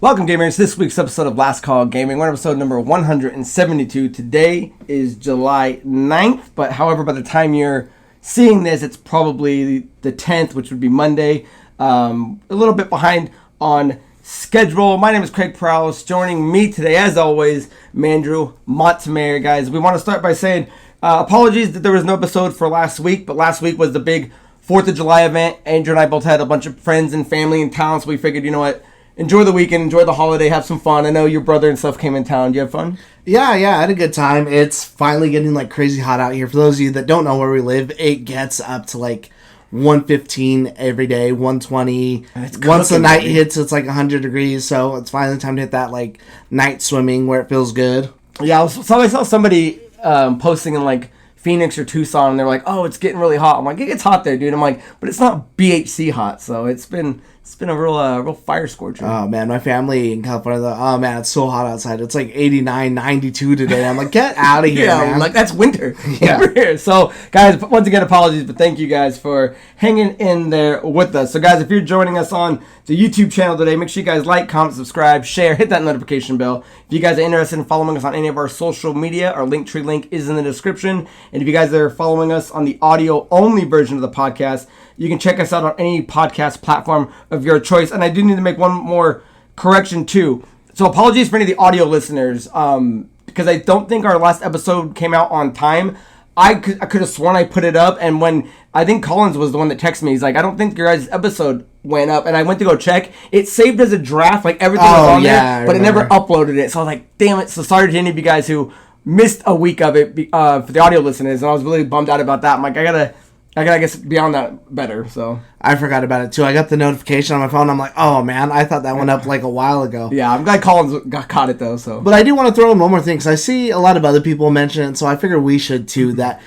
Welcome, gamers. This week's episode of Lastcallgaming. We're on episode number 172. Today is July 9th, but however, by the time you're seeing this, it's probably the 10th, which would be Monday. A little bit behind on schedule. My name is Craig Perales. Joining me today, as always, Mandrew Montemayor. Guys, we want to start by saying apologies that there was no episode for last week, but last week was the big 4th of July event. Andrew and I both had a bunch of friends and family in town, so we figured, you know what, enjoy the weekend, enjoy the holiday, have some fun. I know your brother and stuff came in town. Do you have fun? Yeah, I had a good time. It's finally getting like crazy hot out here. For those of you that don't know where we live, it gets up to like 115 every day, 120. Once the night hits, it's like 100 degrees. So it's finally time to hit that like night swimming where it feels good. Yeah, so I saw somebody posting in like Phoenix or Tucson, and they're like, "Oh, it's getting really hot." I'm like, "It gets hot there, dude." I'm like, "But it's not BHC hot." So it's been a real fire scorcher. Oh man, my family in California, oh man, it's so hot outside. It's like 89, 92 today. I'm like, get out of here, man. Like that's winter. Yeah. Over here. So guys, once again, apologies, but thank you guys for hanging in there with us. So guys, if you're joining us on the YouTube channel today, make sure you guys like, comment, subscribe, share, hit that notification bell. If you guys are interested in following us on any of our social media, our Linktree link is in the description. And if you guys are following us on the audio only version of the podcast, you can check us out on any podcast platform of your choice. And I do need to make one more correction too. So apologies for any of the audio listeners, because I don't think our last episode came out on time. I could have sworn I put it up, and when I think Collins was the one that texted me, he's like, "I don't think your guys' episode went up," and I went to go check. It saved as a draft, like everything was on there, but it never uploaded it. So I was like, "Damn it!" So sorry to any of you guys who missed a week of it for the audio listeners, and I was really bummed out about that. I'm like, I gotta, I guess, be on that better. So I forgot about it too. I got the notification on my phone. I'm like, oh man, I thought that went up like a while ago. Yeah, I'm glad Collins caught it though. So, but I do want to throw in one more thing because I see a lot of other people mention it, so I figure we should too. That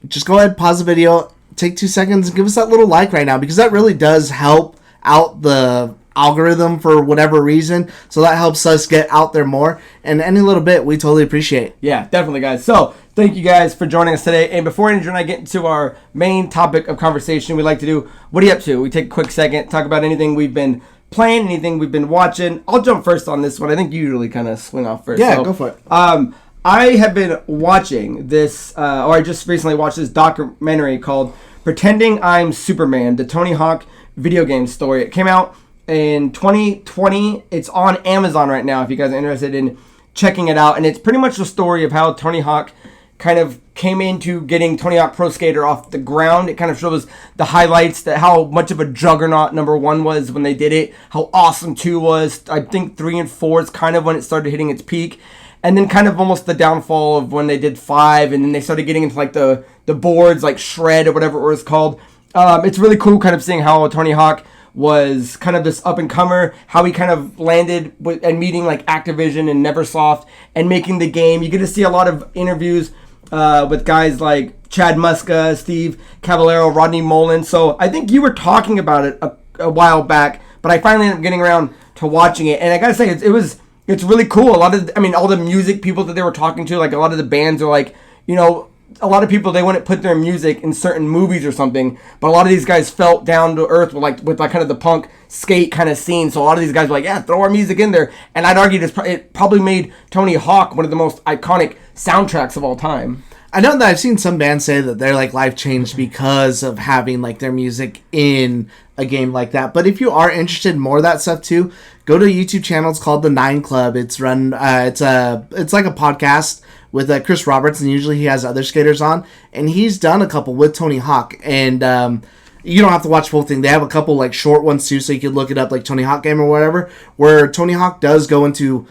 just go ahead, pause the video, take 2 seconds, and give us that little like right now because that really does help out the algorithm for whatever reason. So that helps us get out there more, and any little bit we totally appreciate. Yeah, definitely, guys. So thank you guys for joining us today. And before Andrew and I get into our main topic of conversation, we like to do, what are you up to? We take a quick second, talk about anything we've been playing, anything we've been watching. I'll jump first on this one. I think you usually kind of swing off first. Yeah, go for it. I have been watching this, or I just recently watched this documentary called Pretending I'm Superman, the Tony Hawk video game story. It came out in 2020. It's on Amazon right now if you guys are interested in checking it out. And it's pretty much the story of how Tony Hawk kind of came into getting Tony Hawk Pro Skater off the ground. It kind of shows the highlights, that how much of a juggernaut number 1 was when they did it, how awesome 2 was. I think 3 and 4 is kind of when it started hitting its peak. And then kind of almost the downfall of when they did 5, and then they started getting into like the boards, like Shred or whatever it was called. It's really cool kind of seeing how Tony Hawk was kind of this up-and-comer, how he kind of landed and meeting like Activision and Neversoft and making the game. You get to see a lot of interviews with guys like Chad Muska, Steve Caballero, Rodney Mullen. So I think you were talking about it a while back, but I finally ended up getting around to watching it. And I gotta say, it's really cool. All the music people that they were talking to, like a lot of the bands are like, you know, a lot of people, they wouldn't put their music in certain movies or something, but a lot of these guys felt down to earth with kind of the punk skate kind of scene. So a lot of these guys were like, yeah, throw our music in there. And I'd argue it probably made Tony Hawk one of the most iconic soundtracks of all time. I know that I've seen some bands say that their like life changed because of having like their music in a game like that. But if you are interested in more of that stuff too, go to a YouTube channel. It's called The 9 Club. It's run. It's like a podcast with Chris Roberts, and usually he has other skaters on, and he's done a couple with Tony Hawk. And you don't have to watch the full thing. They have a couple like short ones too, so you could look it up, like Tony Hawk Game or whatever, where Tony Hawk does go into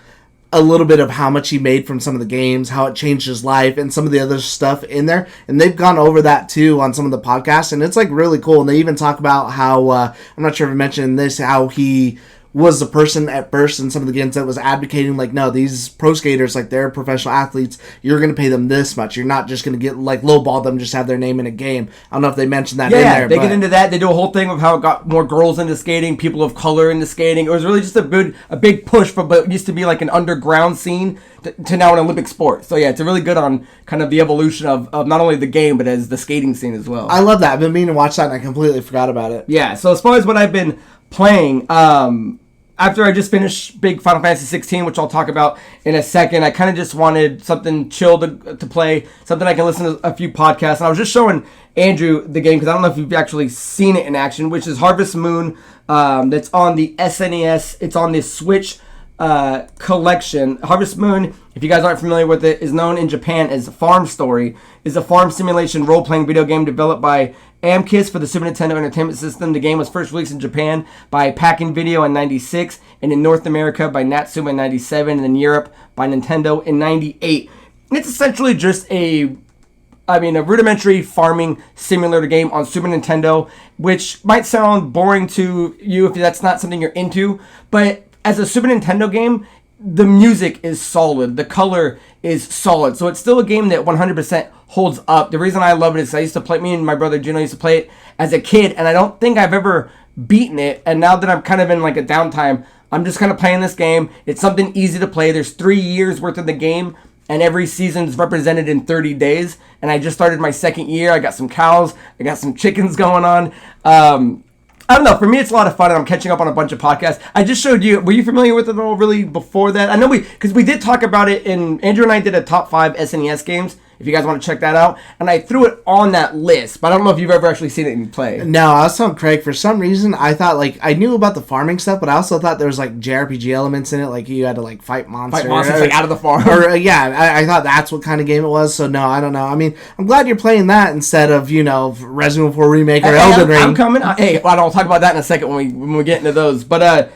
a little bit of how much he made from some of the games, how it changed his life, and some of the other stuff in there. And they've gone over that too on some of the podcasts, and it's like really cool. And they even talk about how, I'm not sure if I mentioned this, how he was the person at first in some of the games that was advocating, like, no, these pro skaters, like, they're professional athletes, you're going to pay them this much. You're not just going to get, like, lowball them, just have their name in a game. I don't know if they mentioned that in there. Yeah, they get into that. They do a whole thing of how it got more girls into skating, people of color into skating. It was really just a big push for what used to be, like, an underground scene to now an Olympic sport. So, yeah, it's really good on kind of the evolution of not only the game, but as the skating scene as well. I love that. I've been meaning to watch that, and I completely forgot about it. Yeah, so as far as what I've been playing, after I just finished big Final Fantasy 16, which I'll talk about in a second, I kind of just wanted something chill to play, something I can listen to a few podcasts. And I was just showing Andrew the game because I don't know if you've actually seen it in action, which is Harvest Moon. That's on the SNES. It's on the Switch collection. Harvest Moon, if you guys aren't familiar with it, is known in Japan as Farm Story. Is a farm simulation role-playing video game developed by Amkis for the Super Nintendo Entertainment System. The game was first released in Japan by Packin' Video in 96, and in North America by Natsume in 97, and in Europe by Nintendo in 98. And it's essentially just a rudimentary farming simulator game on Super Nintendo, which might sound boring to you if that's not something you're into, but as a Super Nintendo game, the music is solid. The color is solid. So it's still a game that 100% holds up. The reason I love it is I used to play, me and my brother Geno used to play it as a kid, and I don't think I've ever beaten it. And now that I'm kind of in like a downtime, I'm just kind of playing this game. It's something easy to play. There's 3 years worth of the game, and every season is represented in 30 days. And I just started my second year. I got some cows. I got some chickens going on. I don't know. For me, it's a lot of fun, and I'm catching up on a bunch of podcasts. I just showed you. Were you familiar with it at all, really, before that? I know because we did talk about it, and Andrew and I did a top 5 SNES games, if you guys want to check that out. And I threw it on that list, but I don't know if you've ever actually seen it in play. No, I was telling Craig, for some reason, I thought, like, I knew about the farming stuff, but I also thought there was, like, JRPG elements in it, like you had to, like, fight monsters. Fight monsters, like, out of the farm. I thought that's what kind of game it was, so no, I don't know. I mean, I'm glad you're playing that instead of, Resident Evil 4 Remake or Elden Ring. I'm coming. I'll talk about that in a second when we get into those. But,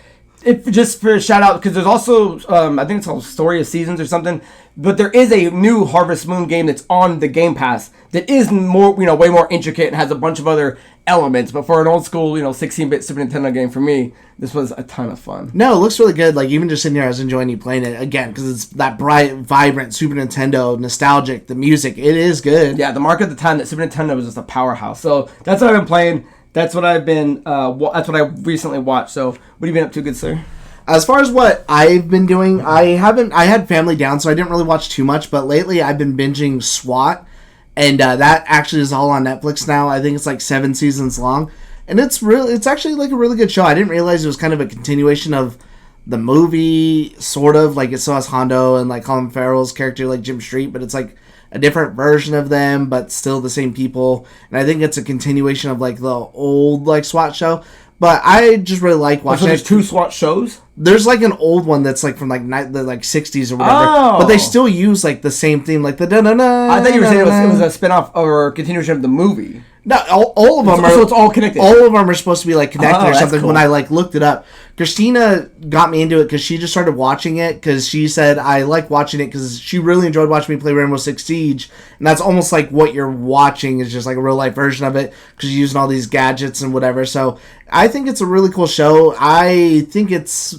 just for a shout out, because there's also, I think it's called Story of Seasons or something, but there is a new Harvest Moon game that's on the Game Pass that is more, way more intricate and has a bunch of other elements. But for an old school, 16-bit Super Nintendo game, for me, this was a ton of fun. No, it looks really good. Like, even just sitting here, I was enjoying you playing it again because it's that bright, vibrant Super Nintendo, nostalgic. The music, it is good. Yeah, the mark at the time that Super Nintendo was just a powerhouse. So that's what I've been playing. That's what I've been. That's what I recently watched. So, what have you been up to, good sir? As far as what I've been doing, I had family down, so I didn't really watch too much. But lately, I've been binging SWAT, and that actually is all on Netflix now. I think it's like 7 seasons long, and it's actually like a really good show. I didn't realize it was kind of a continuation of the movie, sort of like it still has Hondo and like Colin Farrell's character, like Jim Street, but it's like a different version of them, but still the same people. And I think it's a continuation of like the old like SWAT show. But I just really like watching. So there's 2 SWAT shows? There's like an old one that's like from like the like 60s or whatever. Oh. But they still use like the same theme, like the da-na-na. I thought you were saying it was a spin-off or a continuation of the movie. No, all of them are. So it's all connected. All of them are supposed to be like connected or something. Cool. When I like looked it up, Christina got me into it because she just started watching it because she said I like watching it because she really enjoyed watching me play Rainbow Six Siege, and that's almost like what you're watching is just like a real life version of it because you're using all these gadgets and whatever. So I think it's a really cool show. I think it's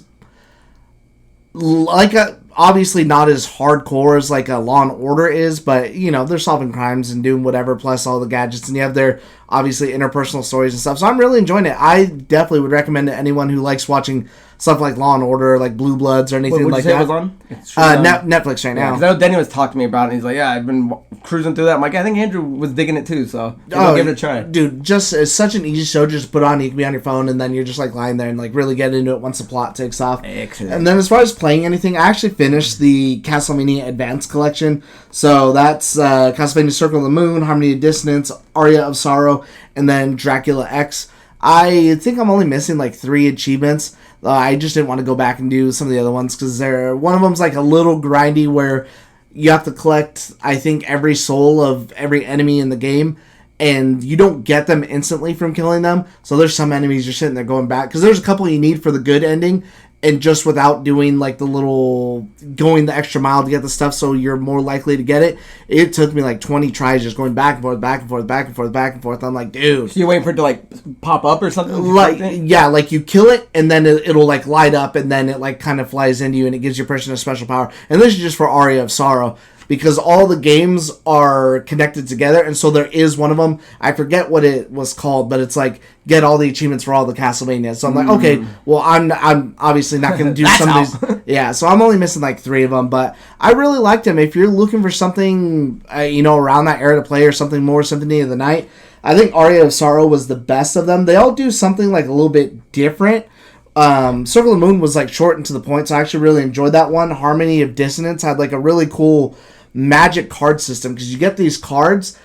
like obviously not as hardcore as like a Law and Order is, but they're solving crimes and doing whatever, plus all the gadgets, and you have their obviously interpersonal stories and stuff. So I'm really enjoying it. I definitely would recommend it to anyone who likes watching stuff like Law and Order, like Blue Bloods or anything like that. It was on? Netflix right now. Because I know Denny was talking to me about it, and he's like, yeah, I've been cruising through that. I'm like, I think Andrew was digging it too, so I'll give it a try. Dude, it's such an easy show. Just put on, you can be on your phone, and then you're just like lying there and like really get into it once the plot takes off. Excellent. And then as far as playing anything, I actually finished the Castlevania Advanced Collection. So that's Castlevania Circle of the Moon, Harmony of Dissonance, Aria of Sorrow, and then Dracula X. I think I'm only missing like 3 achievements. I just didn't want to go back and do some of the other ones because one of them's like a little grindy where you have to collect, I think, every soul of every enemy in the game, and you don't get them instantly from killing them. So there's some enemies you're sitting there going back because there's a couple you need for the good ending, and just without doing like going the extra mile to get the stuff so you're more likely to get it, it took me like 20 tries just going back and forth, back and forth, back and forth, back and forth. I'm like, dude. So you're waiting for it to like pop up or something? Like you kill it and then it'll like light up and then it like kind of flies into you and it gives your person a special power. And this is just for Aria of Sorrow, because all the games are connected together, and so there is one of them, I forget what it was called, but it's like, get all the achievements for all the Castlevanias. So I'm like, okay, well, I'm obviously not going to do some of these. Yeah, so I'm only missing like 3 of them, but I really liked them. If you're looking for something, around that era to play or something more Symphony of the Night, I think Aria of Sorrow was the best of them. They all do something like a little bit different. Circle of the Moon was like short and to the point, so I actually really enjoyed that one. Harmony of Dissonance had like a really cool magic card system because you get these cards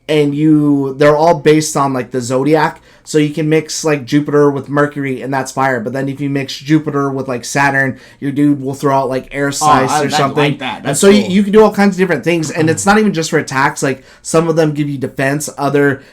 and they're all based on like the zodiac, so you can mix like Jupiter with Mercury and that's fire, but then if you mix Jupiter with like Saturn, your dude will throw out like air size or something. Like that. And so cool. you can do all kinds of different things, and it's not even just for attacks. Like some of them give you defense,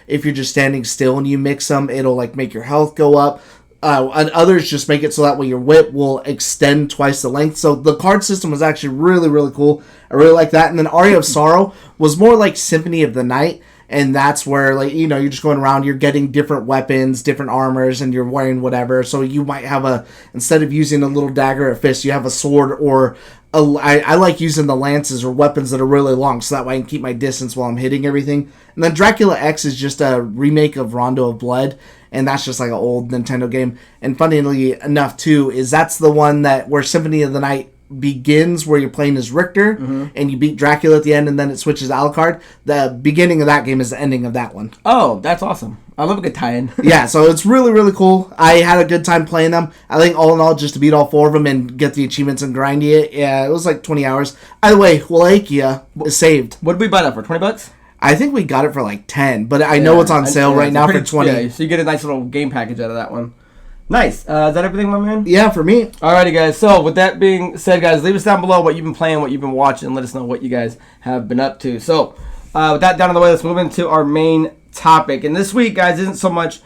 if you're just standing still and you mix them, it'll like make your health go up. And others just make it so that way your whip will extend twice the length. So the card system was actually really, really cool. I really like that. And then Aria of Sorrow was more like Symphony of the Night. And that's where, like, you know, you're just going around, you're getting different weapons, different armors, and you're wearing whatever. So you might have instead of using a little dagger or fist, you have a sword or I like using the lances or weapons that are really long, so that way I can keep my distance while I'm hitting everything. And then Dracula X is just a remake of Rondo of Blood, and that's just like an old Nintendo game. And funnily enough, too, that's the one where Symphony of the Night begins, where you're playing as Richter, and you beat Dracula at the end, and then it switches to Alucard. The beginning of that game is the ending of that one. Oh, that's awesome. I love a good tie-in. Yeah, so it's really, really cool. I had a good time playing them. I think all in all, just to beat all 4 of them and get the achievements and grind it, yeah, it was like 20 hours. Either way, Wallachia is saved. What did we buy that for, 20 bucks? I think we got it for like 10, but I know it's on sale right now for 20. Yeah, so you get a nice little game package out of that one. Nice. Is that everything, my man? Yeah, for me. Alrighty, guys. So, with that being said, guys, leave us down below what you've been playing, what you've been watching, and let us know what you guys have been up to. So, with that down on the way, let's move into our main topic. And this week, guys, isn't so much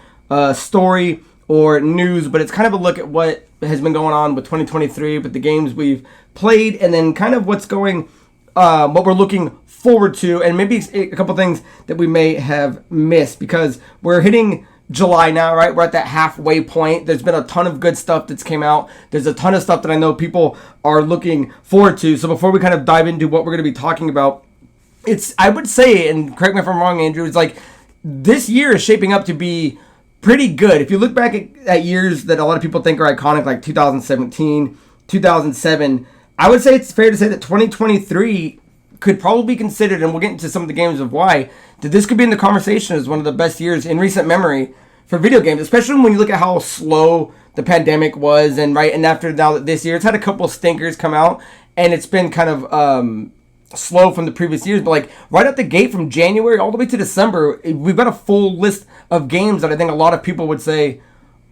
story or news, but it's kind of a look at what has been going on with 2023, with the games we've played, and then kind of what we're looking forward to, and maybe a couple things that we may have missed, because we're hitting July now, right? We're at that halfway point. There's been a ton of good stuff that's came out. There's a ton of stuff that I know people are looking forward to. So before we kind of dive into what we're going to be talking about, I would say, and correct me if I'm wrong, Andrew, it's like this year is shaping up to be pretty good. If you look back at years that a lot of people think are iconic, like 2017, 2007, I would say it's fair to say that 2023 could probably be considered, and we'll get into some of the games of why, that this could be in the conversation as one of the best years in recent memory for video games, especially when you look at how slow the pandemic was, and after now that this year, it's had a couple of stinkers come out, and it's been kind of slow from the previous years, but like right at the gate from January all the way to December, we've got a full list of games that I think a lot of people would say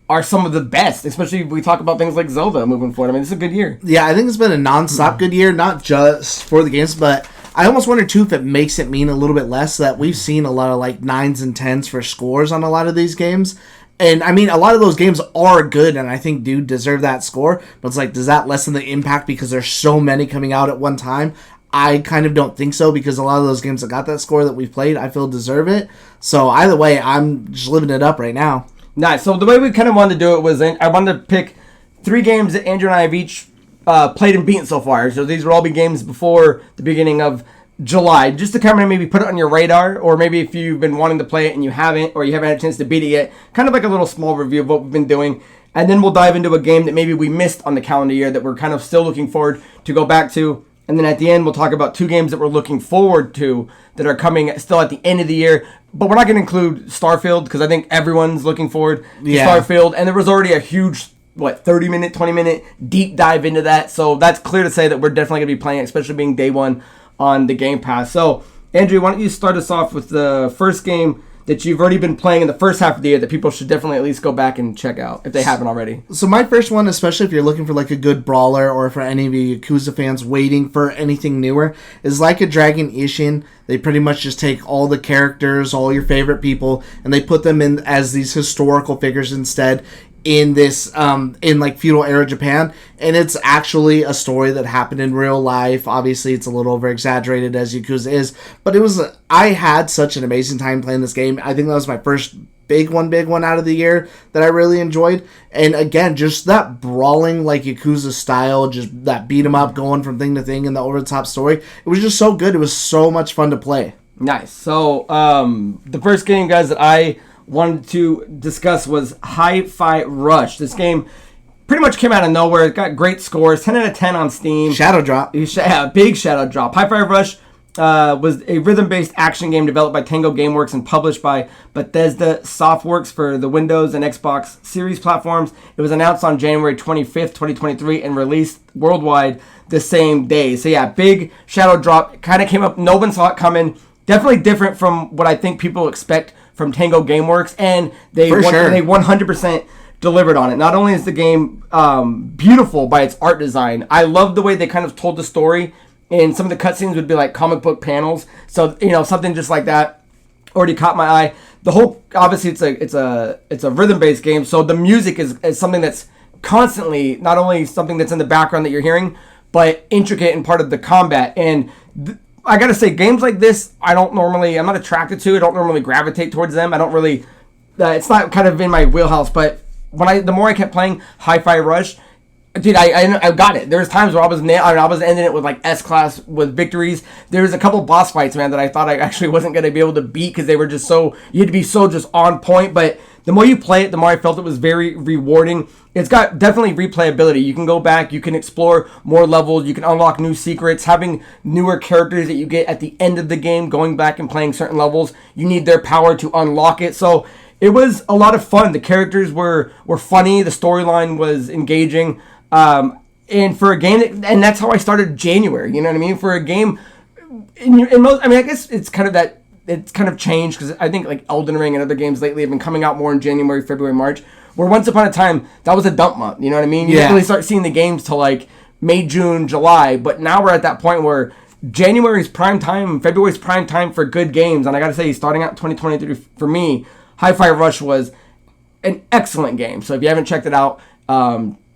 are some of the best, especially if we talk about things like Zelda moving forward. I mean, this is a good year. Yeah, I think it's been a non-stop good year, not just for the games, but I almost wonder, too, if it makes it mean a little bit less that we've seen a lot of, like, 9s and 10s for scores on a lot of these games. And, I mean, a lot of those games are good, and I think do deserve that score. But it's like, does that lessen the impact because there's so many coming out at one time? I kind of don't think so, because a lot of those games that got that score that we've played, I feel deserve it. So, either way, I'm just living it up right now. Nice. So, the way we kind of wanted to do it was, I wanted to pick 3 games that Andrew and I have each played and beaten so far. So these will all be games before the beginning of July, just to kind of maybe put it on your radar, or maybe if you've been wanting to play it and you haven't, or you haven't had a chance to beat it yet, kind of like a little small review of what we've been doing. And then we'll dive into a game that maybe we missed on the calendar year that we're kind of still looking forward to go back to. And then at the end, we'll talk about 2 games that we're looking forward to that are coming still at the end of the year. But we're not going to include Starfield, because I think everyone's looking forward to Starfield. And there was already a huge 30-minute, 20-minute deep dive into that. So that's clear to say that we're definitely going to be playing it, especially being day one on the Game Pass. So, Andrew, why don't you start us off with the first game that you've already been playing in the first half of the year that people should definitely at least go back and check out if they haven't already. So my first one, especially if you're looking for like a good brawler, or for any of you Yakuza fans waiting for anything newer, is Like a Dragon Ishin. They pretty much just take all the characters, all your favorite people, and they put them in as these historical figures instead, in this in like feudal era Japan, and it's actually a story that happened in real life. Obviously it's a little over exaggerated as Yakuza is, but I had such an amazing time playing this game. I think that was my first big one out of the year that I really enjoyed. And again, just that brawling like Yakuza style, just that beat 'em up going from thing to thing in the over the top story, it was just so good. It was so much fun to play. Nice. So the first game, guys, that I wanted to discuss was Hi-Fi Rush. This game pretty much came out of nowhere. It got great scores, 10 out of 10 on Steam. Shadow drop. Yeah, big shadow drop. Hi-Fi Rush, was a rhythm-based action game developed by Tango Gameworks and published by Bethesda Softworks for the Windows and Xbox Series platforms. It was announced on January 25th, 2023, and released worldwide the same day. So yeah, big shadow drop. Kind of came up. No one saw it coming. Definitely different from what I think people expect from Tango Gameworks, and they 100% delivered on it. Not only is the game beautiful by its art design, I love the way they kind of told the story. And some of the cutscenes would be like comic book panels, so something just like that already caught my eye. The whole, obviously, it's a rhythm based game, so the music is something that's constantly not only something that's in the background that you're hearing, but intricate and part of the combat. And I gotta say, games like this, I'm not attracted to. I don't normally gravitate towards them. I don't really. It's not kind of in my wheelhouse. But the more I kept playing Hi-Fi Rush. Dude, I got it. There was times where I was ending it with like S-class with victories. There was a couple boss fights, man, that I thought I actually wasn't going to be able to beat because they were just you had to be so just on point. But the more you play it, the more I felt it was very rewarding. It's got definitely replayability. You can go back, you can explore more levels, you can unlock new secrets, having newer characters that you get at the end of the game, going back and playing certain levels. You need their power to unlock it. So it was a lot of fun. The characters were funny. The storyline was engaging. And for a game and that's how I started January, you know what I mean? For a game, I guess it's kind of changed because I think like Elden Ring and other games lately have been coming out more in January, February, March, where once upon a time, that was a dump month, you know what I mean? You didn't really start seeing the games till like May, June, July, but now we're at that point where January is prime time, February is prime time for good games, and I gotta say, starting out 2023 for me, Hi-Fi Rush was an excellent game, so if you haven't checked it out,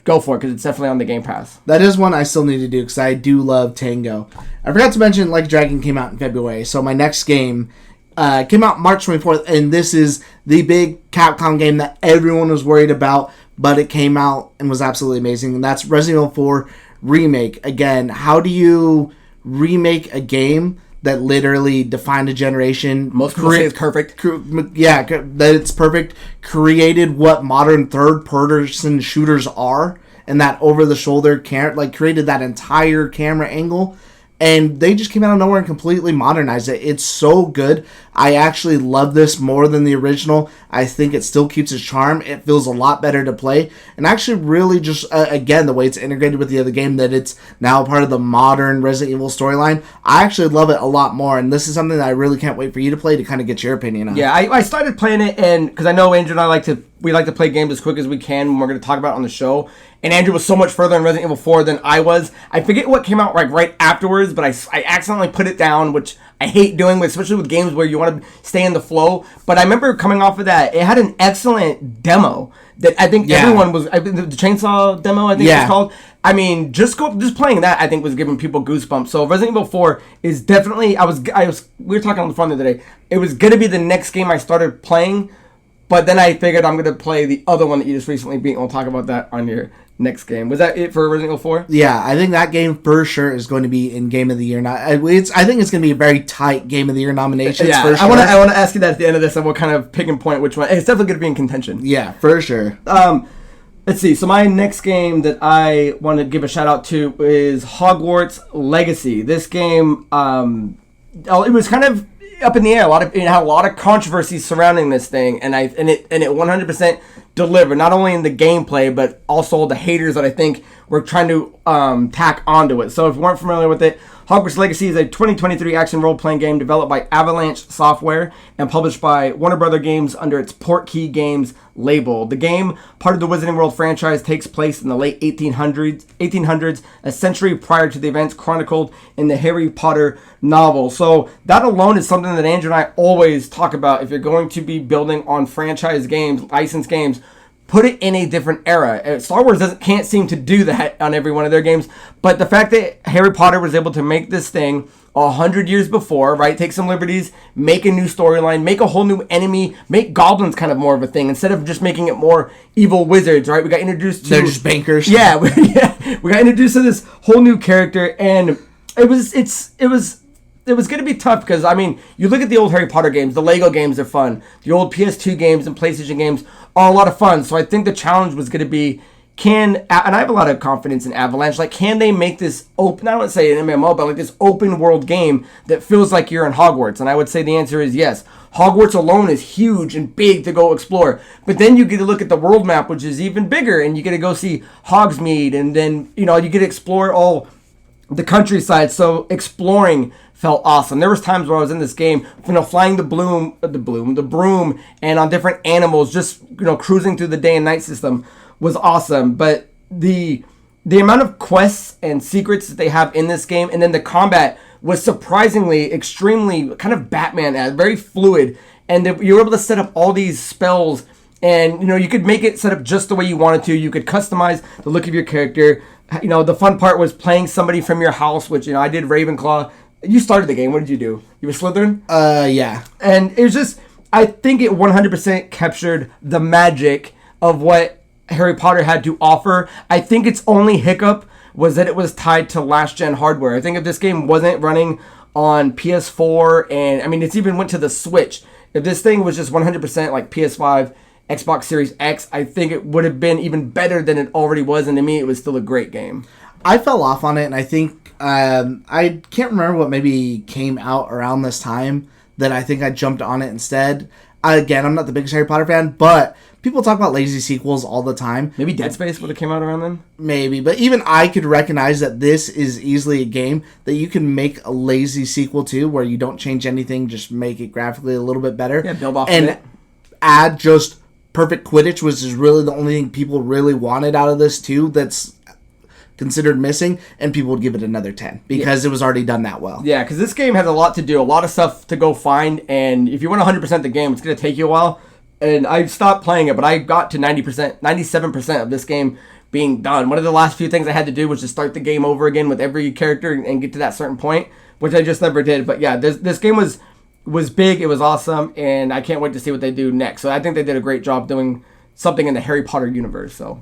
go for it, because it's definitely on the Game Pass. That is one I still need to do, because I do love Tango. I forgot to mention, Like Dragon came out in February, so my next game came out March 24th, and this is the big Capcom game that everyone was worried about, but it came out and was absolutely amazing, and that's Resident Evil 4 Remake. Again, how do you remake a game that literally defined a generation? Most people say it's perfect. That it's perfect. Created what modern third-person shooters are, and that over-the-shoulder created that entire camera angle. And they just came out of nowhere and completely modernized it. It's so good. I actually love this more than the original. I think it still keeps its charm. It feels a lot better to play. And actually really just, again, the way it's integrated with the other game, that it's now part of the modern Resident Evil storyline. I actually love it a lot more. And this is something that I really can't wait for you to play to kind of get your opinion on. Yeah, I started playing it, and because I know Andrew and I we like to play games as quick as we can when we're going to talk about it on the show. And Andrew was so much further in Resident Evil 4 than I was. I forget what came out right afterwards, but I accidentally put it down, which I hate doing, especially with games where you want to stay in the flow. But I remember coming off of that, it had an excellent demo that I think everyone was. The Chainsaw demo, I think it was called. I mean, just playing that, I think, was giving people goosebumps. So Resident Evil 4 is definitely. We were talking on the phone the other day. It was gonna be the next game I started playing, but then I figured I'm gonna play the other one that you just recently beat. And we'll talk about that on your next game. Was that it for Resident Evil 4? Yeah, I think that game for sure is going to be in Game of the Year. I think it's going to be a very tight Game of the Year nominations. Yeah, for sure. I want to ask you that at the end of this, and we'll kind of pick and point which one. It's definitely going to be in contention. Yeah, for sure. Let's see. So my next game that I want to give a shout out to is Hogwarts Legacy. This game, it was kind of up in the air. It had a lot of controversy surrounding this thing, and it 100% delivered, not only in the gameplay, but also the haters that I think were trying to tack onto it. So if you weren't familiar with it, Hogwarts Legacy is a 2023 action role-playing game developed by Avalanche Software and published by Warner Bros. Games under its Portkey Games label. The game, part of the Wizarding World franchise, takes place in the late 1800s, a century prior to the events chronicled in the Harry Potter novel. So that alone is something that Andrew and I always talk about. If you're going to be building on franchise games, licensed games, put it in a different era. Star Wars can't seem to do that on every one of their games, but the fact that Harry Potter was able to make this thing 100 years before, right? Take some liberties, make a new storyline, make a whole new enemy, make goblins kind of more of a thing instead of just making it more evil wizards, right? We got introduced to... They're just bankers. Yeah, we got introduced to this whole new character, and it was going to be tough because, I mean, you look at the old Harry Potter games, the Lego games are fun. The old PS2 games and PlayStation games are a lot of fun. So I think the challenge was going to be, and I have a lot of confidence in Avalanche. Like, can they make this open? I don't want to say an MMO, but like this open world game that feels like you're in Hogwarts? And I would say the answer is yes. Hogwarts alone is huge and big to go explore, but then you get to look at the world map, which is even bigger, and you get to go see Hogsmeade, and then you get to explore all the countryside. So exploring felt awesome. There was times where I was in this game, flying the broom, and on different animals, just cruising through the day and night system was awesome. But the amount of quests and secrets that they have in this game, and then the combat was surprisingly extremely kind of Batman-esque, very fluid, and you were able to set up all these spells, and you could make it set up just the way you wanted to. You could customize the look of your character. The fun part was playing somebody from your house, which I did Ravenclaw. You started the game. What did you do? You were Slytherin? Yeah. And it was just, I think it 100% captured the magic of what Harry Potter had to offer. I think its only hiccup was that it was tied to last-gen hardware. I think if this game wasn't running on PS4, and it's even went to the Switch, if this thing was just 100% like PS5, Xbox Series X, I think it would have been even better than it already was, and to me, it was still a great game. I fell off on it, and I think, I can't remember what maybe came out around this time that I think I jumped on it instead. Again, I'm not the biggest Harry Potter fan, but people talk about lazy sequels all the time. Maybe Dead Space would have came out around then? Maybe, but even I could recognize that this is easily a game that you can make a lazy sequel to, where you don't change anything, just make it graphically a little bit better. Yeah, build off and of it. Add just perfect Quidditch, which is really the only thing people really wanted out of this too, that's considered missing, and people would give it another 10 because it was already done that well. Yeah, because this game has a lot to do, a lot of stuff to go find, and if you want 100% the game, it's going to take you a while. And I stopped playing it, but I got to 90%, 97% of this game being done. One of the last few things I had to do was just start the game over again with every character and get to that certain point, which I just never did. But yeah, this game was big, it was awesome, and I can't wait to see what they do next. So I think they did a great job doing something in the Harry Potter universe. So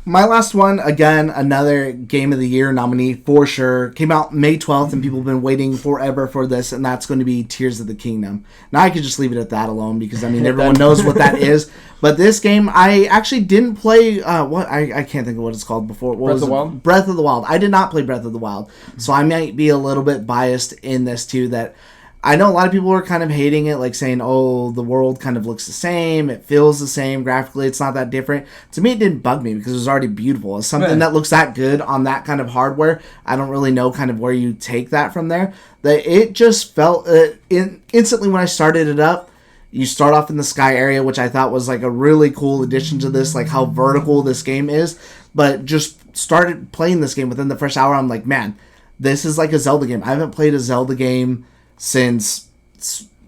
my last one, again, another Game of the Year nominee for sure. Came out May 12th, and people have been waiting forever for this, and that's going to be Tears of the Kingdom. Now, I could just leave it at that alone, because, everyone knows what that is. But this game, I actually didn't play, I can't think of what it's called before. Breath of the Wild? Breath of the Wild. I did not play Breath of the Wild, so I might be a little bit biased in this, too, that I know a lot of people are kind of hating it, like saying, oh, the world kind of looks the same, it feels the same, graphically it's not that different. To me, it didn't bug me because it was already beautiful. It's something that looks that good on that kind of hardware. I don't really know kind of where you take that from there. That it just felt, instantly when I started it up, you start off in the sky area, which I thought was like a really cool addition to this, like how vertical this game is. But just started playing this game within the first hour, I'm like, man, this is like a Zelda game. I haven't played a Zelda game since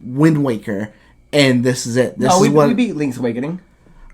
Wind Waker, and this is it. We beat Link's Awakening.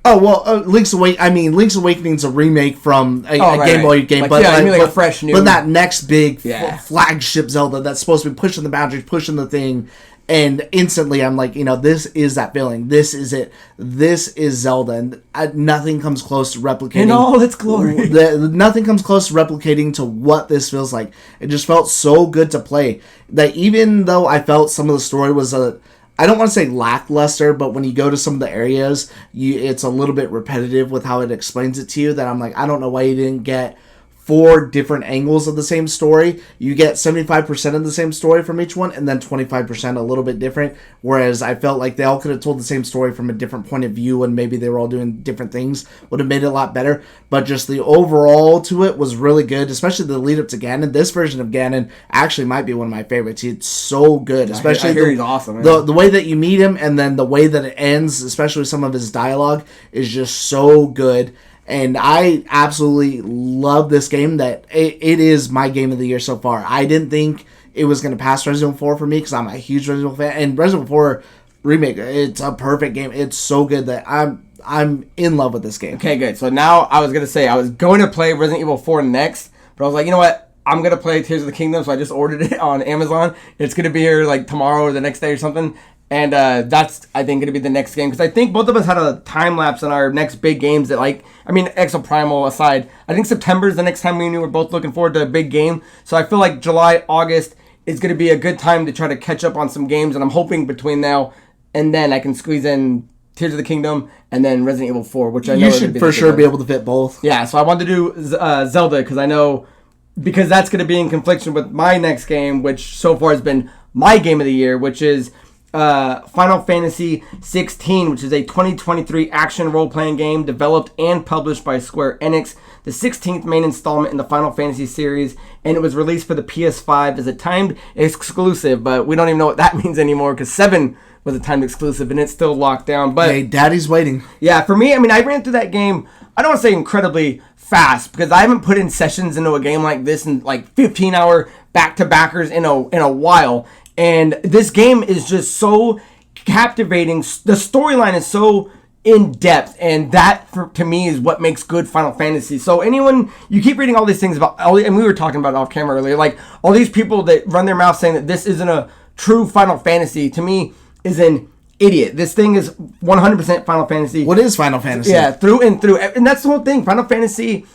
Oh, well, Link's Awakening's a remake from a Game Boy game. Like, but I mean, like a fresh new... But that next big flagship Zelda that's supposed to be pushing the boundaries, pushing the thing, and instantly I'm like, this is that feeling. This is it. This is Zelda, and nothing comes close to replicating... In all its glory. Nothing comes close to replicating to what this feels like. It just felt so good to play, that even though I felt some of the story was I don't want to say lackluster, but when you go to some of the areas, it's a little bit repetitive with how it explains it to you, that I'm like, I don't know why you didn't get 4 different angles of the same story. You get 75% of the same story from each one, and then 25% a little bit different, whereas I felt like they all could have told the same story from a different point of view, and maybe they were all doing different things, would have made it a lot better. But just the overall to it was really good, especially the lead up to Ganon. This version of Ganon actually might be one of my favorites. It's so good, especially I hear he's awesome. The way that you meet him, and then the way that it ends, especially some of his dialogue, is just so good. And I absolutely love this game, that it is my game of the year so far. I didn't think it was going to pass Resident Evil 4 for me, because I'm a huge Resident Evil fan. And Resident Evil 4 Remake, it's a perfect game. It's so good that I'm in love with this game. Okay, good. So now I was going to say, I was going to play Resident Evil 4 next, but I was like, you know what? I'm going to play Tears of the Kingdom, so I just ordered it on Amazon. It's going to be here like tomorrow or the next day or something. And that's, I think, going to be the next game. Because I think both of us had a time lapse on our next big games that, Exoprimal aside, I think September is the next time we were both looking forward to a big game. So I feel like July, August is going to be a good time to try to catch up on some games. And I'm hoping between now and then I can squeeze in Tears of the Kingdom, and then Resident Evil 4, which I know you should for sure be able to fit both. Yeah, so I wanted to do Zelda because I know that's going to be in confliction with my next game, which so far has been my game of the year, which is Final Fantasy 16, which is a 2023 action role-playing game developed and published by Square Enix, the 16th main installment in the Final Fantasy series, and it was released for the PS5 as a timed exclusive, but we don't even know what that means anymore because 7 was a timed exclusive and it's still locked down. But hey, daddy's waiting. Yeah, for me, I mean, I ran through that game, I don't want to say incredibly fast because I haven't put in sessions into a game like this in like 15-hour back-to-backers in a while. And this game is just so captivating. The storyline is so in depth, and that to me is what makes good Final Fantasy. So anyone, you keep reading all these things about, and we were talking about it off camera earlier, like all these people that run their mouth saying that this isn't a true Final Fantasy, to me is an idiot. This thing is 100% Final Fantasy. What is Final Fantasy? Yeah, through and through, and that's the whole thing. Final Fantasy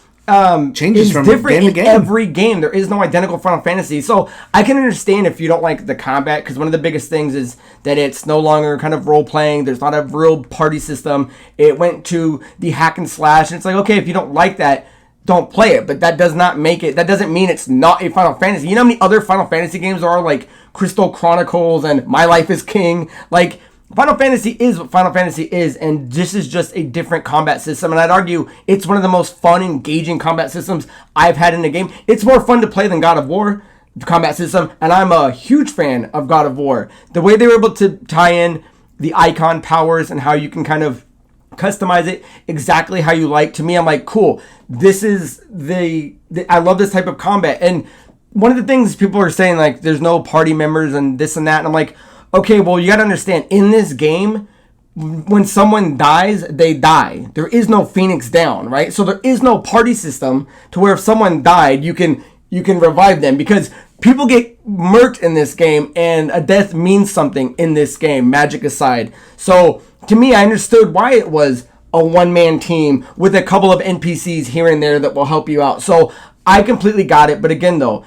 changes from different game to game. every game. There is no identical Final Fantasy. So I can understand if you don't like the combat, because one of the biggest things is that it's no longer kind of role playing. There's not a real party system. It went to the hack and slash, and it's like, okay, if you don't like that, don't play it. But that does not make it. That doesn't mean it's not a Final Fantasy. You know how many other Final Fantasy games there are, like Crystal Chronicles and My Life is King? Like, Final Fantasy is what Final Fantasy is, and this is just a different combat system, and I'd argue it's one of the most fun, engaging combat systems I've had in a game. It's more fun to play than God of War combat system, and I'm a huge fan of God of War. The way they were able to tie in the icon powers and how you can kind of customize it exactly how you like, to me, I'm like, cool, this is I love this type of combat. And one of the things people are saying, like, there's no party members and this and that, and I'm like, okay, well, you got to understand, in this game, when someone dies, they die. There is no Phoenix down, right? So there is no party system to where if someone died, you can revive them, because people get murked in this game, and a death means something in this game, magic aside. So to me, I understood why it was a one-man team with a couple of NPCs here and there that will help you out. So I completely got it. But again, though,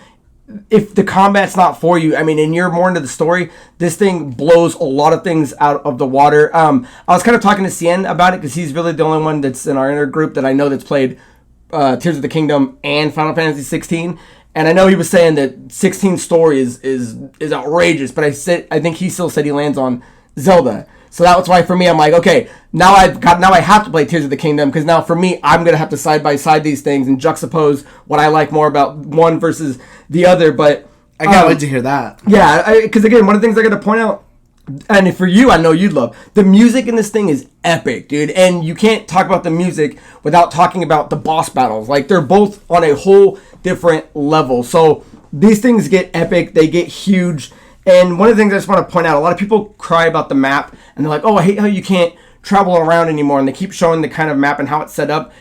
if the combat's not for you, I mean, and you're more into the story, this thing blows a lot of things out of the water. I was kind of talking to Cien about it because he's really the only one that's in our inner group that I know that's played Tears of the Kingdom and Final Fantasy 16. And I know he was saying that 16 story is outrageous, but I think he still said he lands on Zelda. So that's why for me, I'm like, okay, now I have to play Tears of the Kingdom, because now for me, I'm going to have to side by side these things and juxtapose what I like more about one versus the other. But I can't wait to hear that. Yeah, because again, one of the things I got to point out, and for you, I know you'd love, the music in this thing is epic, dude. And you can't talk about the music without talking about the boss battles. Like, they're both on a whole different level. So these things get epic, they get huge. And one of the things I just want to point out, a lot of people cry about the map, and they're like, oh, I hate how you can't travel around anymore, and they keep showing the kind of map and how it's set up.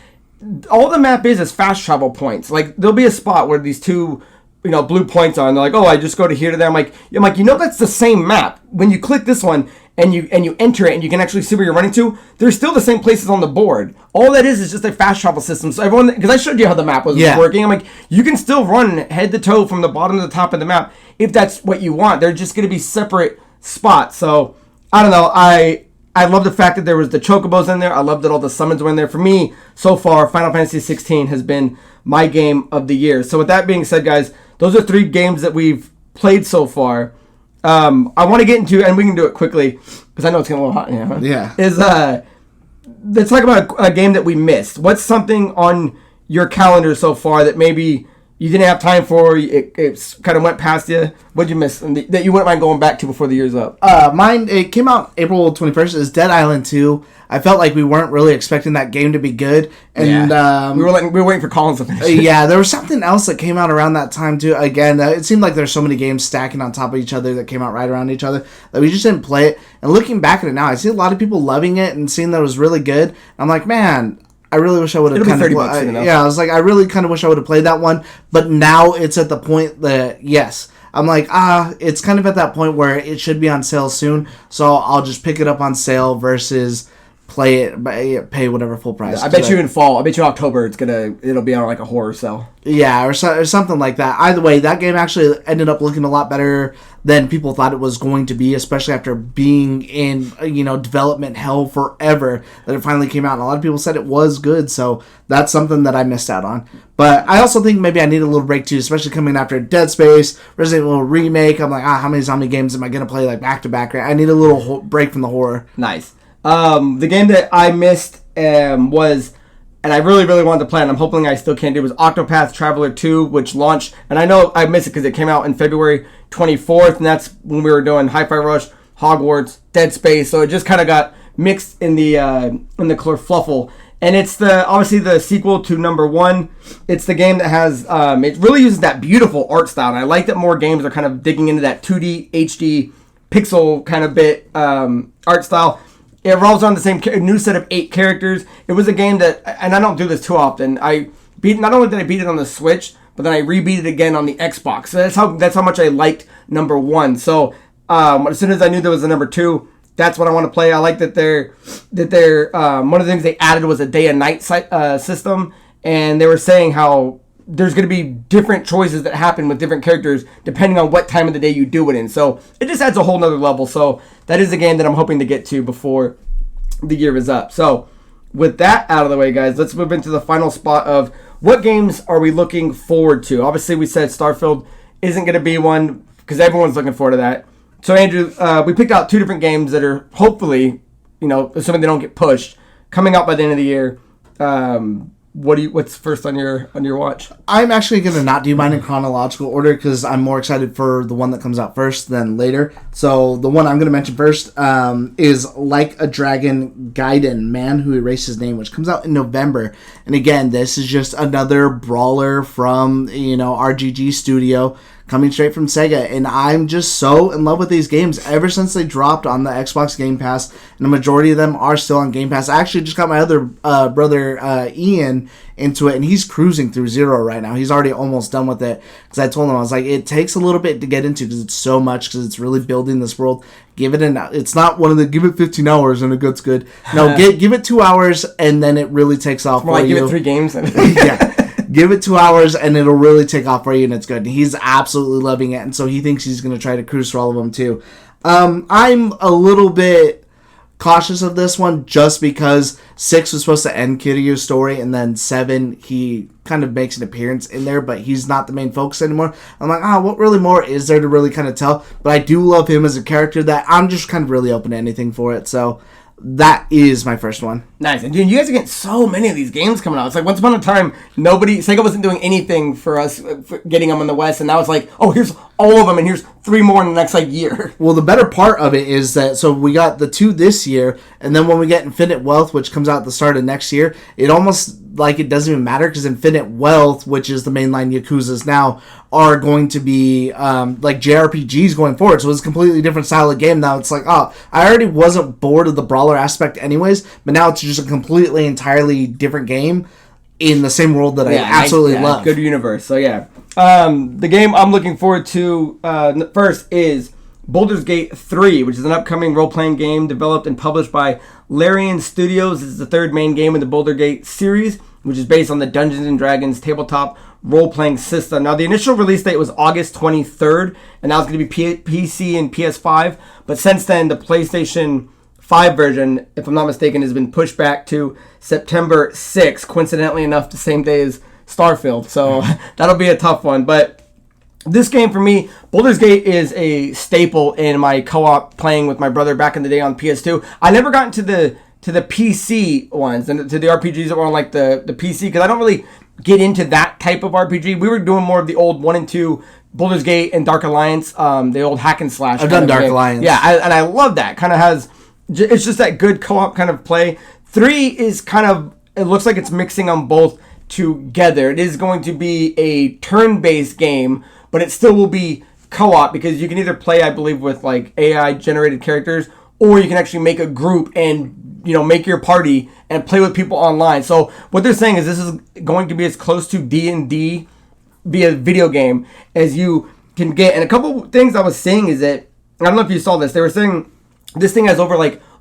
All the map is fast travel points. Like, there'll be a spot where these two, blue points are, and they're like, oh, I just go to here to there. I'm like, that's the same map. When you click this one, and you enter it, and you can actually see where you're running to, there's still the same places on the board. All that is just a fast travel system. So everyone, because I showed you how the map was working, I'm like, you can still run head to toe from the bottom to the top of the map if that's what you want. They're just going to be separate spots. So I don't know. I love the fact that there was the chocobos in there. I love that all the summons were in there. For me, so far, Final Fantasy 16 has been my game of the year. So with that being said, guys, those are 3 games that we've played so far. I want to get into, and we can do it quickly because I know it's getting a little hot now. Yeah. Let's talk about a game that we missed. What's something on your calendar so far that maybe you didn't have time for? It kind of went past you. What'd you miss that you wouldn't mind going back to before the year's up? Mine, it came out April 21st. Is Dead Island 2. I felt like we weren't really expecting that game to be good, and we were waiting for Collins to finish. Yeah, there was something else that came out around that time too. Again, it seemed like there's so many games stacking on top of each other that came out right around each other that we just didn't play it. And looking back at it now, I see a lot of people loving it and seeing that it was really good. I'm like, man, I really wish I would have kind of. I was like, I really kind of wish I would have played that one. But now it's at the point that yes, I'm like, it's kind of at that point where it should be on sale soon. So I'll just pick it up on sale versus play it, pay whatever full price. I bet you in fall. I bet you October it'll be on like a horror sale. Yeah, or something like that. Either way, that game actually ended up looking a lot better than people thought it was going to be, especially after being in development hell forever. That it finally came out, and a lot of people said it was good. So that's something that I missed out on. But I also think maybe I need a little break too, especially coming after Dead Space, Resident Evil remake. I'm like, how many zombie games am I gonna play like back to back? I need a little break from the horror. Nice. The game that I missed was, and I really, really wanted to play, and I'm hoping I still can do, was Octopath Traveler 2, which launched, and I know I missed it because it came out in February 24th, and that's when we were doing Hi-Fi Rush, Hogwarts, Dead Space, so it just kind of got mixed in the kerfluffle. And it's obviously the sequel to number 1. It's the game that has, it really uses that beautiful art style, and I like that more games are kind of digging into that 2D, HD, pixel kind of bit art style. It revolves on the same new set of 8 characters. It was a game that, and I don't do this too often, not only did I beat it on the Switch, but then I rebeat it again on the Xbox. So that's how much I liked number 1. So as soon as I knew there was a number 2, that's what I want to play. I like that they're one of the things they added was a day and night system, and they were saying how there's going to be different choices that happen with different characters depending on what time of the day you do it in. So it just adds a whole nother level. So that is a game that I'm hoping to get to before the year is up. So with that out of the way, guys, let's move into the final spot of what games are we looking forward to. Obviously, we said Starfield isn't going to be one because everyone's looking forward to that. So Andrew, we picked out 2 different games that are hopefully, assuming they don't get pushed, coming out by the end of the year. What's first on your watch? I'm actually going to not do mine in chronological order because I'm more excited for the one that comes out first than later. So the one I'm going to mention first is Like a Dragon Gaiden, Man Who Erased His Name, which comes out in November. And again, this is just another brawler from RGG Studio, coming straight from Sega, and I'm just so in love with these games ever since they dropped on the Xbox Game Pass, and the majority of them are still on Game Pass. I actually just got my other brother, Ian, into it, and he's cruising through Zero right now. He's already almost done with it, because I told him, I was like, it takes a little bit to get into, because it's so much, because it's really building this world. It's not one of the, give it 15 hours and it gets good. No, give it 2 hours, and then it really takes off for you. Give it 3 games. Yeah. Give it 2 hours and it'll really take off for you, and it's good. He's absolutely loving it, and so he thinks he's going to try to cruise for all of them too. I'm a little bit cautious of this one just because 6 was supposed to end Kiryu's story, and then 7, he kind of makes an appearance in there, but he's not the main focus anymore. I'm like, what really more is there to really kind of tell? But I do love him as a character that I'm just kind of really open to anything for it, so that is my first one. Nice. And dude, you guys are getting so many of these games coming out. It's like once upon a time, Sega wasn't doing anything for us for getting them in the West, and now it's like, here's all of them, and here's 3 more in the next year. Well, the better part of it is that, so we got the 2 this year, and then when we get Infinite Wealth, which comes out at the start of next year, it almost it doesn't even matter, because Infinite Wealth, which is the mainline Yakuza's now, are going to be JRPGs going forward. So it's a completely different style of game now. It's like, I already wasn't bored of the brawler aspect anyways, but now it's just a completely, entirely different game in the same world that I absolutely love. Good universe. So yeah. The game I'm looking forward to first is Baldur's Gate 3, which is an upcoming role-playing game developed and published by Larian Studios. This is the 3rd main game in the Baldur's Gate series, which is based on the Dungeons & Dragons tabletop role-playing system. Now, the initial release date was August 23rd, and that was going to be PC and PS5. But since then, the PlayStation 5 version, if I'm not mistaken, has been pushed back to September 6th, coincidentally enough, the same day as Starfield. So that'll be a tough one. But this game for me, Baldur's Gate is a staple in my co-op playing with my brother back in the day on PS2. I never got into the PC ones and to the RPGs that were on the PC, because I don't really get into that type of RPG. We were doing more of the old 1 and 2 Baldur's Gate and Dark Alliance, the old hack and slash. I've done Dark Alliance. Yeah, and I love that. Kind of has, it's just that good co-op kind of play. 3 is kind of, it looks like it's mixing them both together. It is going to be a turn-based game, but it still will be co-op, because you can either play, I believe, with AI generated characters, or you can actually make a group and make your party and play with people online. So what they're saying is this is going to be as close to D&D via video game as you can get. And a couple things I was seeing is that, I don't know if you saw this, they were saying this thing has over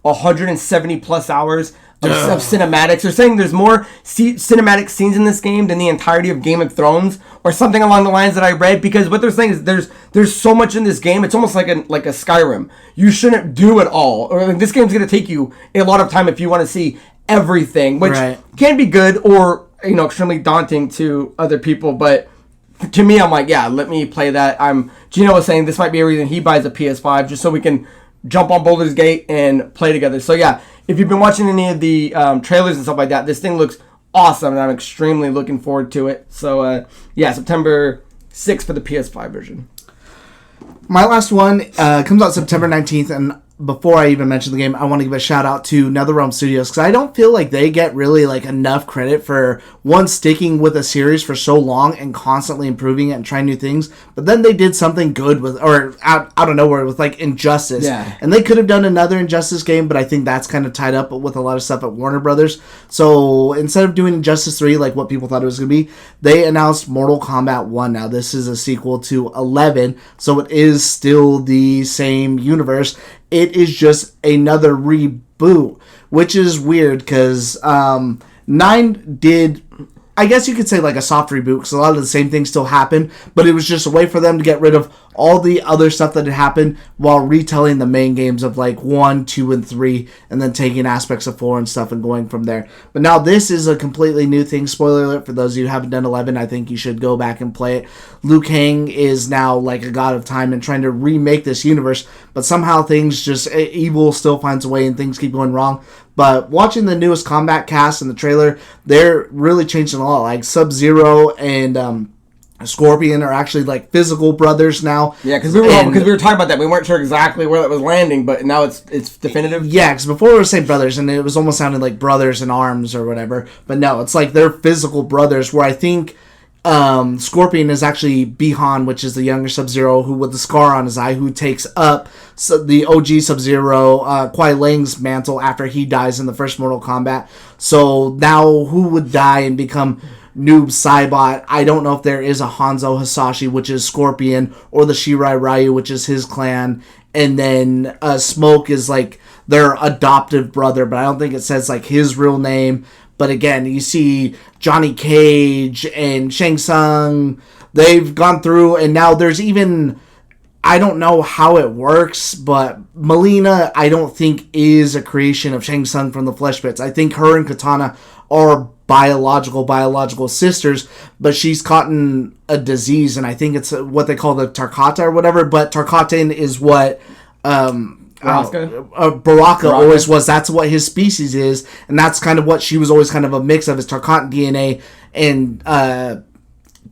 170 plus hours of cinematics. They're saying there's more cinematic scenes in this game than the entirety of Game of Thrones, or something along the lines that I read. Because what they're saying is there's so much in this game. It's almost like a Skyrim. You shouldn't do it all, or like, this game's gonna take you a lot of time if you want to see everything, which can be good or extremely daunting to other people. But to me, I'm like, yeah, let me play that. Geno was saying this might be a reason he buys a PS5, just so we can jump on Baldur's Gate and play together. So yeah, if you've been watching any of the trailers and stuff like that, this thing looks awesome, and I'm extremely looking forward to it. So yeah, September 6th for the PS5 version. My last one comes out September 19th, and before I even mention the game, I want to give a shout out to NetherRealm Studios, because I don't feel like they get really enough credit for sticking with a series for so long and constantly improving it and trying new things. But then they did something good out of nowhere with Injustice. Yeah. And they could have done another Injustice game, but I think that's kind of tied up with a lot of stuff at Warner Brothers. So instead of doing Injustice 3 like what people thought it was going to be, they announced Mortal Kombat 1. Now this is a sequel to 11, so it is still the same universe. It is just another reboot, which is weird because 9 did, I guess you could say a soft reboot, because a lot of the same things still happen, but it was just a way for them to get rid of all the other stuff that had happened while retelling the main games of 1, 2, and 3, and then taking aspects of 4 and stuff and going from there. But now this is a completely new thing. Spoiler alert, for those of you who haven't done 11, I think you should go back and play it. Liu Kang is now a god of time and trying to remake this universe, but somehow things just, evil still finds a way and things keep going wrong. But watching the newest combat cast in the trailer, they're really changing a lot. Sub-Zero and Scorpion are actually physical brothers now. Yeah, because we were talking about that. We weren't sure exactly where that was landing, but now it's definitive. Yeah, because before we were saying brothers, and it was almost sounding like brothers in arms or whatever. But no, it's they're physical brothers. Where I think Scorpion is actually Bihan, which is the younger Sub-Zero, who with the scar on his eye, who takes up the OG Sub-Zero, Kuai Ling's mantle after he dies in the first Mortal Kombat. So now who would die and become Noob Saibot? I don't know if there is a Hanzo Hasashi, which is Scorpion, or the Shirai Ryu, which is his clan. And then Smoke is their adoptive brother, but I don't think it says his real name. But again, you see Johnny Cage and Shang Tsung. They've gone through, and now there's even, I don't know how it works, but Melina, I don't think is a creation of Shang Tsung from the Flesh Pits. I think her and Katana are biological sisters, but she's caught in a disease, and I think it's what they call the Tarkata or whatever. But Tarkatan is what Baraka always was. That's what his species is, and that's kind of what she was always kind of a mix of, is Tarkatan DNA and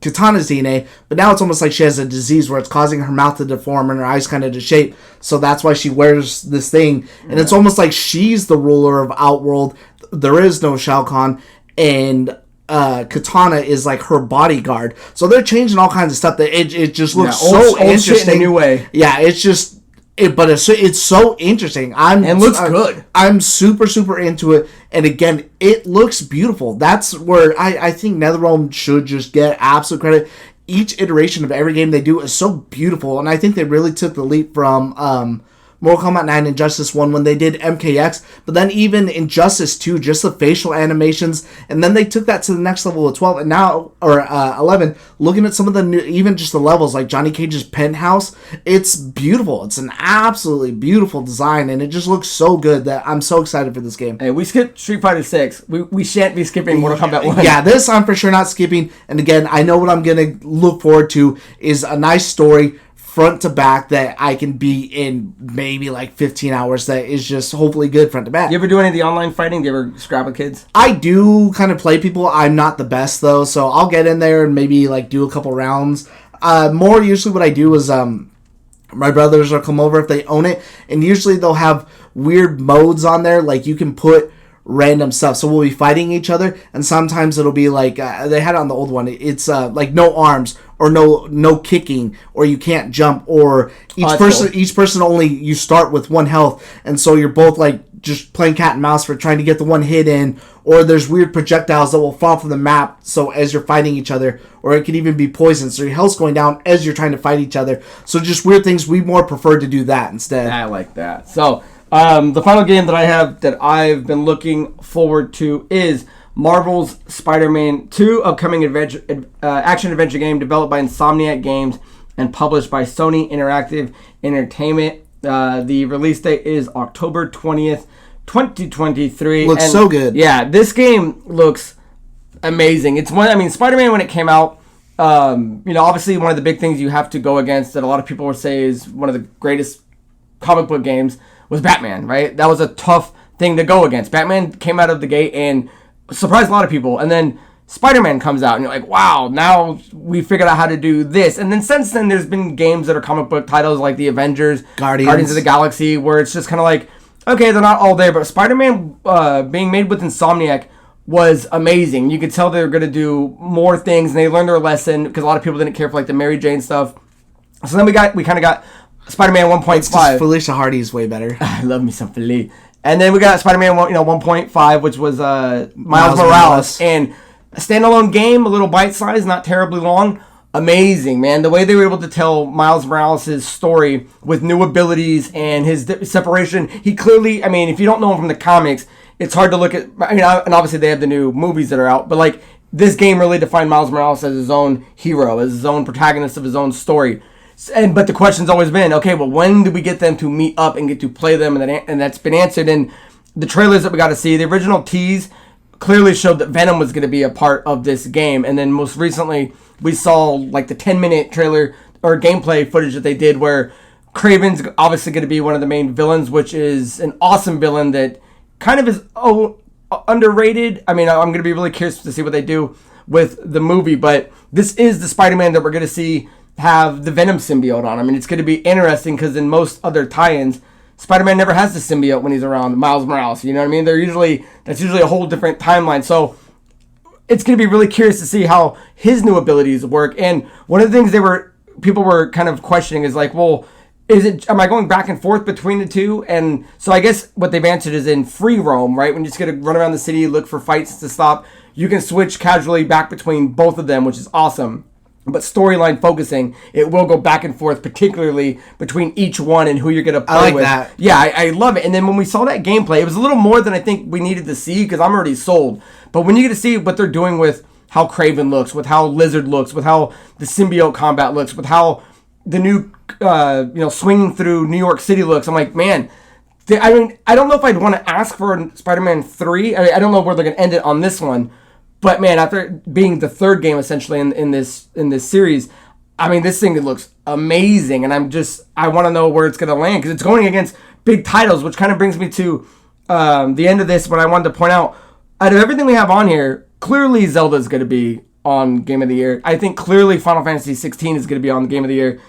Katana's DNA. But now it's almost like she has a disease where it's causing her mouth to deform and her eyes kind of to shape, so that's why she wears this thing. And it's almost like she's the ruler of Outworld. There is no Shao Kahn, and Katana is her bodyguard. So they're changing all kinds of stuff. That it just looks so interesting. Shit in a new way. Yeah, it's just. But it's so interesting. And looks good. I'm super into it. And again, it looks beautiful. That's where I think NetherRealm should just get absolute credit. Each iteration of every game they do is so beautiful. And I think they really took the leap from Mortal Kombat 9 Injustice 1 when they did MKX, but then even Injustice 2, just the facial animations, and then they took that to the next level of 12, and now, or 11, looking at some of the new, even just the levels, like Johnny Cage's penthouse, it's beautiful. It's an absolutely beautiful design, and it just looks so good that I'm so excited for this game. Hey, we skipped Street Fighter 6. We shan't be skipping Mortal Kombat 1. Yeah, this I'm for sure not skipping, and again, I know what I'm going to look forward to is a nice story, front to back, that I can be in maybe 15 hours, that is just hopefully good front to back. You ever do any of the online fighting? Do you ever scrap with kids? I do kind of play people. I'm not the best though, so I'll get in there and maybe do a couple rounds. More usually what I do is my brothers will come over if they own it, and usually they'll have weird modes on there, you can put random stuff, so we'll be fighting each other, and sometimes it'll be they had it on the old one, it's no arms, or no kicking, or you can't jump, or each person only, you start with 1 health, and so you're both just playing cat and mouse for trying to get the one hit in, or there's weird projectiles that will fall from the map so as you're fighting each other, or it could even be poison, so your health's going down as you're trying to fight each other. So just weird things. We more prefer to do that instead. I like that. So The final game that I have that I've been looking forward to is Marvel's Spider-Man 2, upcoming action-adventure game developed by Insomniac Games and published by Sony Interactive Entertainment. The release date is October 20th, 2023. Looks so good. Yeah, this game looks amazing. It's Spider-Man when it came out, obviously one of the big things you have to go against that a lot of people would say is one of the greatest comic book games was Batman, right? That was a tough thing to go against. Batman came out of the gate and surprised a lot of people, and then Spider-Man comes out and you're like, wow, now we figured out how to do this. And then since then there's been games that are comic book titles like the Avengers, Guardians of the Galaxy, where it's just kind of like, okay, they're not all there, but Spider-Man being made with Insomniac was amazing. You could tell they were going to do more things, and they learned their lesson because a lot of people didn't care for like the Mary Jane stuff. So then we kind of got Spider-Man 1.5. Felicia Hardy is way better. I love me some Felicia. And then we got Spider-Man 1.5, which was Miles Morales, and a standalone game, a little bite-sized, not terribly long. Amazing, man. The way they were able to tell Miles Morales' story with new abilities and his separation. He clearly, if you don't know him from the comics, it's hard to look at, and obviously they have the new movies that are out, but like this game really defined Miles Morales as his own hero, as his own protagonist of his own story. But the question's always been, okay, well, when do we get them to meet up and get to play them? And that's been answered in the trailers that we got to see. The original tease clearly showed that Venom was going to be a part of this game. And then most recently, we saw like the 10-minute trailer or gameplay footage that they did where Kraven's obviously going to be one of the main villains, which is an awesome villain that kind of is underrated. I'm going to be really curious to see what they do with the movie. But this is the Spider-Man that we're going to see have the Venom symbiote on him. It's going to be interesting because in most other tie-ins, Spider-Man never has the symbiote when he's around Miles Morales. You know what I mean? That's usually a whole different timeline. So it's going to be really curious to see how his new abilities work. And one of the things people were kind of questioning is like, well, am I going back and forth between the two? And so I guess what they've answered is in free roam, right? When you're just going to run around the city, look for fights to stop, you can switch casually back between both of them, which is awesome. But storyline focusing, it will go back and forth, particularly between each one and who you're going to play with. I like that. Yeah, I love it. And then when we saw that gameplay, it was a little more than I think we needed to see because I'm already sold. But when you get to see what they're doing with how Kraven looks, with how Lizard looks, with how the symbiote combat looks, with how the new, swinging through New York City looks, I'm like, man, I don't know if I'd want to ask for Spider-Man 3. I don't know where they're going to end it on this one. But man, after being the third game essentially in this series, this thing looks amazing, and I want to know where it's going to land because it's going against big titles, which kind of brings me to the end of this. But I wanted to point out of everything we have on here, clearly Zelda's going to be on Game of the Year. I think clearly Final Fantasy 16 is going to be on the Game of the Year,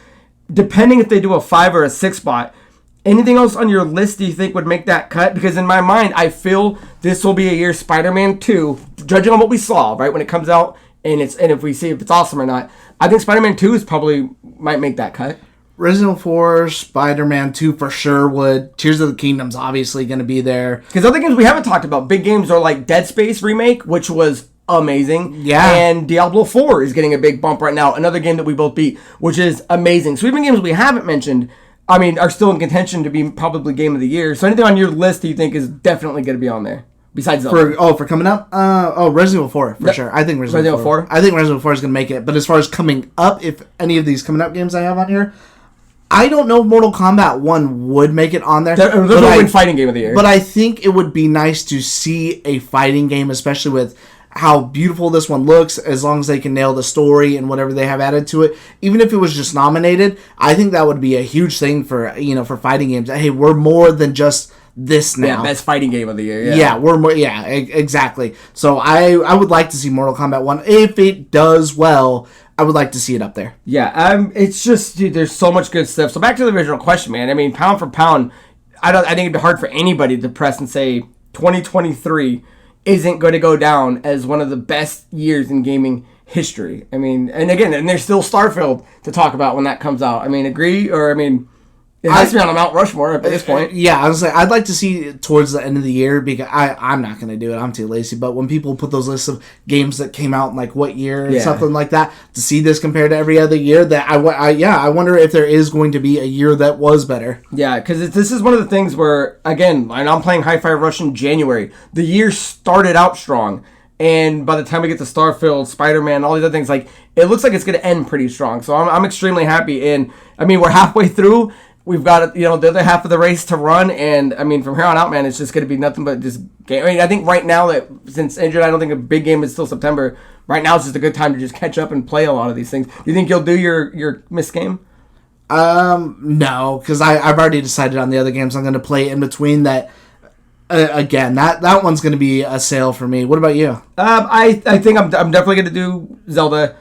depending if they do a 5 or a 6 spot. Anything else on your list do you think would make that cut? Because in my mind, I feel this will be a year Spider-Man 2, judging on what we saw, right, when it comes out, and if we see if it's awesome or not. I think Spider-Man 2 might make that cut. Resident Evil 4, Spider-Man 2 for sure would. Tears of the Kingdom's obviously going to be there. Because other games we haven't talked about, big games are like Dead Space Remake, which was amazing. Yeah. And Diablo 4 is getting a big bump right now, another game that we both beat, which is amazing. So even games we haven't mentioned, are still in contention to be probably Game of the Year. So anything on your list do you think is definitely going to be on there? Besides Zelda. For coming up? Resident Evil 4, for sure. I think Resident Evil 4. I think Resident Evil 4 is going to make it. But as far as coming up, if any of these coming up games I have on here, I don't know if Mortal Kombat 1 would make it on there. There's no win fighting Game of the Year. But I think it would be nice to see a fighting game, especially with how beautiful this one looks, as long as they can nail the story and whatever they have added to it. Even if it was just nominated, I think that would be a huge thing for fighting games. Hey, we're more than just this now. Yeah, best fighting game of the year. Yeah, we're more. Yeah, exactly. So I would like to see Mortal Kombat 1. If it does well, I would like to see it up there. Yeah, it's just, dude, there's so much good stuff. So back to the original question, man. Pound for pound, I think it'd be hard for anybody to press and say 2023 isn't going to go down as one of the best years in gaming history. And there's still Starfield to talk about when that comes out. Agree? Or, It has to be on a Mount Rushmore at this point. Yeah, I was like, I'd like to see it towards the end of the year because I'm not going to do it. I'm too lazy. But when people put those lists of games that came out in like what year and something like that, to see this compared to every other year, that I wonder if there is going to be a year that was better. Yeah, because this is one of the things where, again, and I'm playing Hi-Fi Rush in January. The year started out strong. And by the time we get to Starfield, Spider-Man, all these other things, like, it looks like it's going to end pretty strong. So I'm extremely happy. And, I mean, we're halfway through. We've got, the other half of the race to run. And, I mean, from here on out, man, it's just going to be nothing but just game. I mean, I think right now that, since injured, I don't think a big game is still September. Right now, it's just a good time to just catch up and play a lot of these things. Do you think you'll do your missed game? No, because I've already decided on the other games I'm going to play in between that. Again, that one's going to be a sale for me. What about you? I think I'm definitely going to do Zelda.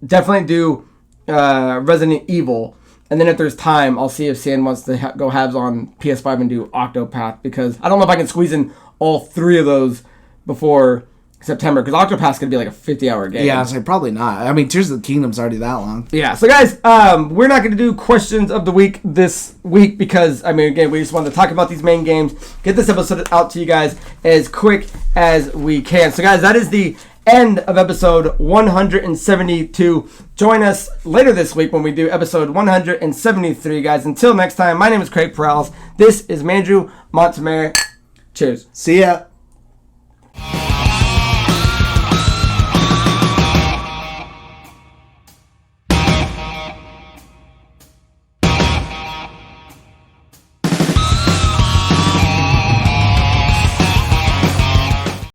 Definitely do Resident Evil. And then if there's time, I'll see if Sam wants to go halves on PS5 and do Octopath. Because I don't know if I can squeeze in all three of those before September. Because Octopath's going to be like a 50-hour game. Yeah, I was like, probably not. I mean, Tears of the Kingdom's already that long. Yeah, so guys, we're not going to do questions of the week this week. Because, I mean, again, we just wanted to talk about these main games. Get this episode out to you guys as quick as we can. So guys, that is the end of episode 172. Join us later this week when we do episode 173, guys. Until next time, my name is Craig Perales. This is Mandrew Montemare. Cheers. See ya.